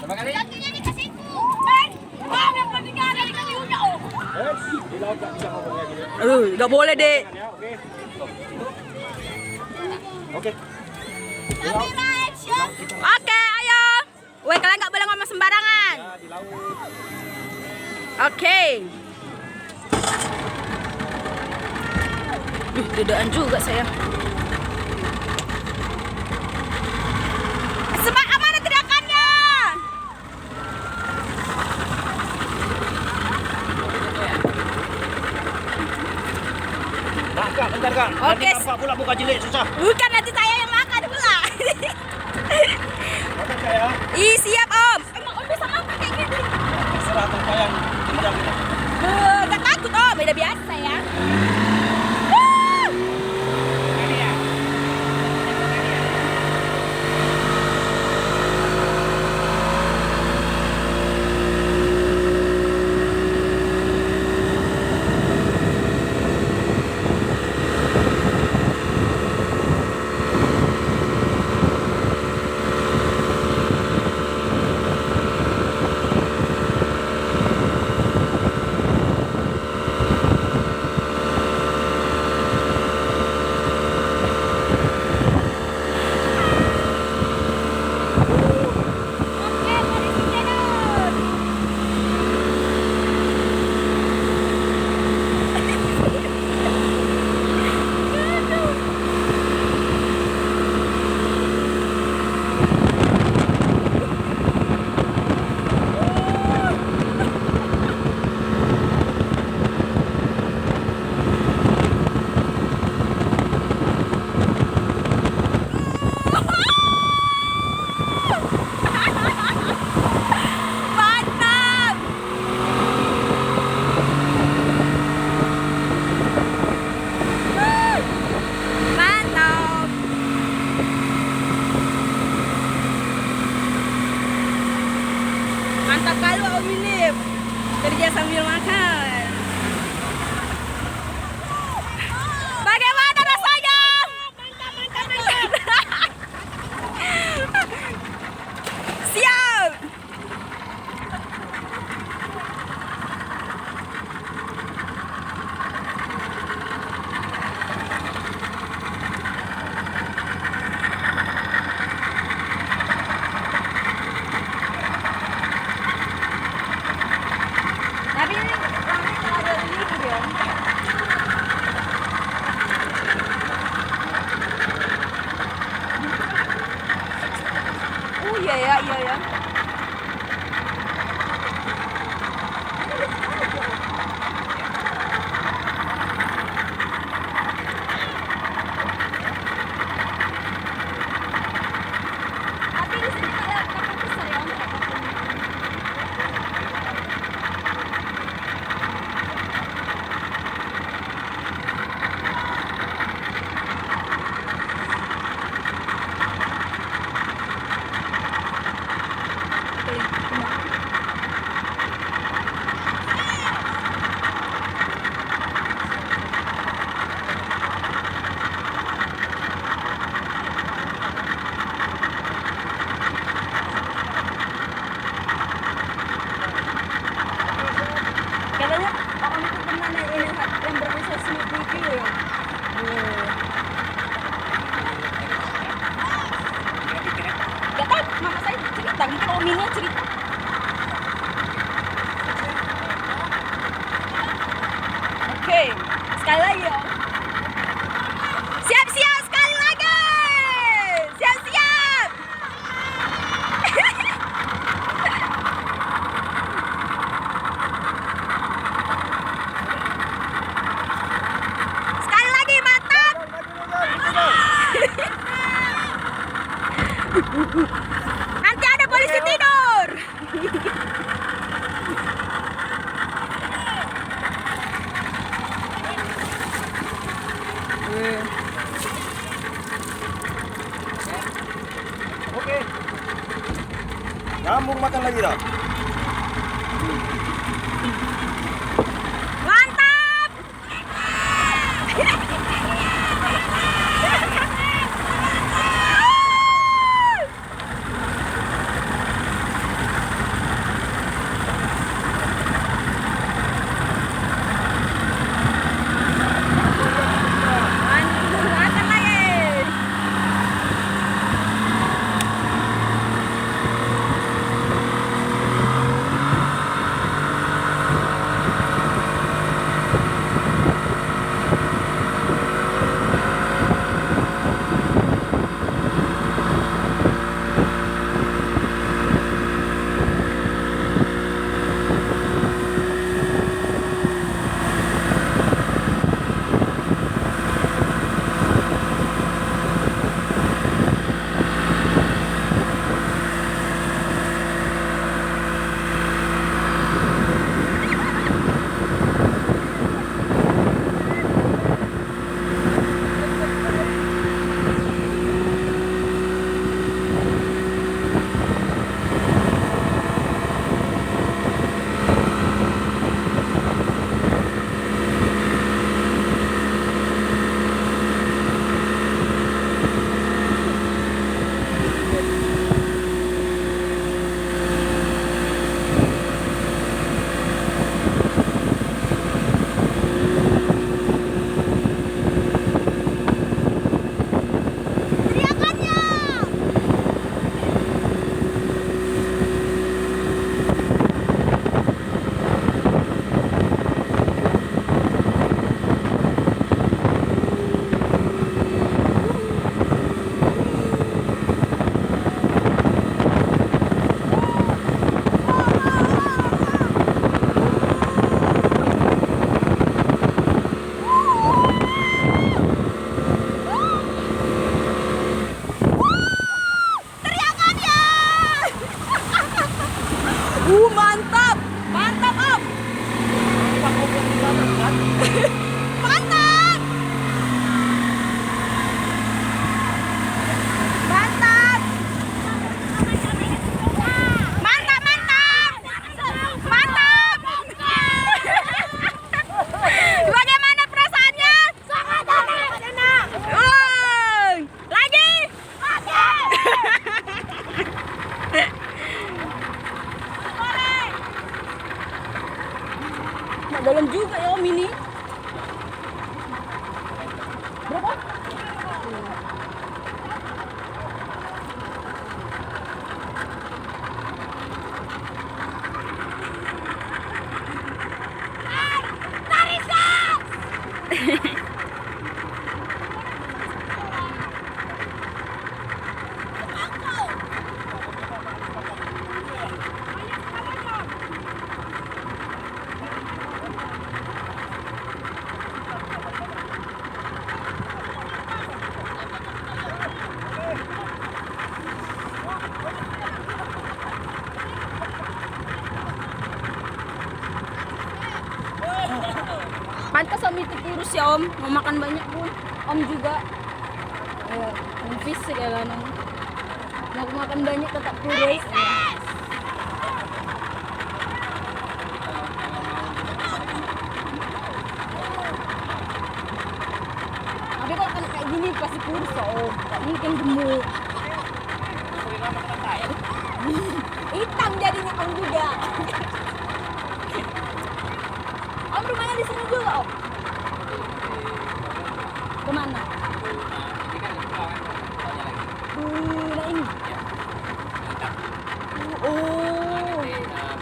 Berapa kali? Satunya dikasihku. Yang pentingnya ada di ujung. Di laut tak bisa ngomong kayak gini. Nggak boleh, Dek. Oke. Oke. Kamera action. Oke, ayo. Weh, kalian nggak boleh ngomong sembarangan. Ya, di laut. Oke. Dedaan juga saya. Semangat, mana teriakannya? Nah, Kak, bentar, Kak. Oke. Nanti nampak pula muka jelek, susah. Bukan, nanti saya yang makan pula. Makan, Kak, ya. Ih, siap, Om. Emang Om bisa makan kayak gini? Serah tanpa yang pinjam kita. Nggak takut, Om. Beda biasa ya. Mantap. Mantap. Mantap kali Om Philip. Kerja sambil makan. Bagaimana rasanya? Siap. Tapi ini kalau ada ini gitu ya. Oh iya ya, iya ya. Tapi di sini ada kapal besar ya, Om. Katanya Om itu pernah naik ini yang berusaha CCTV ya. Gak tahu, mama saya cerita, mungkin Om ini cerita. Oke, sekali lagi Om. Siap-siap sekali lagi. Siap-siap. Sekali lagi, mantap. Nanti ada polisi tidur. Oke. Nyambung makan lagi dah. Mantap. Mantap. Mantap, Om. Mantap. Mantap. Mantap, mantap. Mantap. Bagaimana perasaannya? Sangat enak. Lagi. Nah, dalam juga ya Om ini. Berapa? Pantas Om itu kurus ya Om, mau makan banyak pun Om juga fisik ya kan Om. Mau makan banyak tetap kurus. Tapi kalau kena kayak gini pasti kurus ya Om, gak mungkin gemuk. Hitam jadinya Om juga. Om rumahnya di sini juga Om. Kemana? Nah ini. Oh.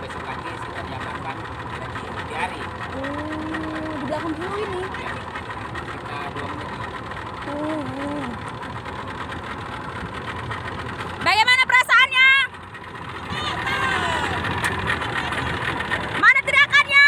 Besok pagi kita jam 8 lagi di hari. Oh, di belakang pulau ini. Kita 2 menit. Oh. Bagaimana perasaannya? Mana teriakannya?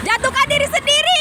Jatuhkan diri sendiri.